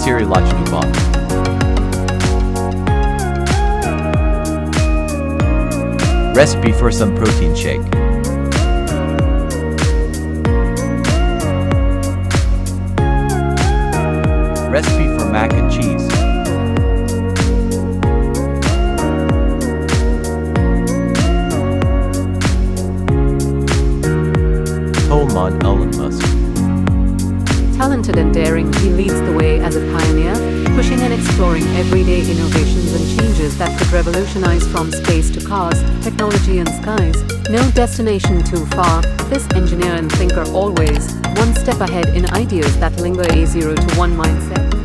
Siri bot. Recipe for some protein shake. Recipe for mac and cheese. Holman Elon Musk. Talented and daring, he leads the way as a pioneer, pushing and exploring everyday innovations and changes that could revolutionize from space to cars, technology and skies. No destination too far, this engineer and thinker always one step ahead in ideas that linger, a 0 to 1 mindset.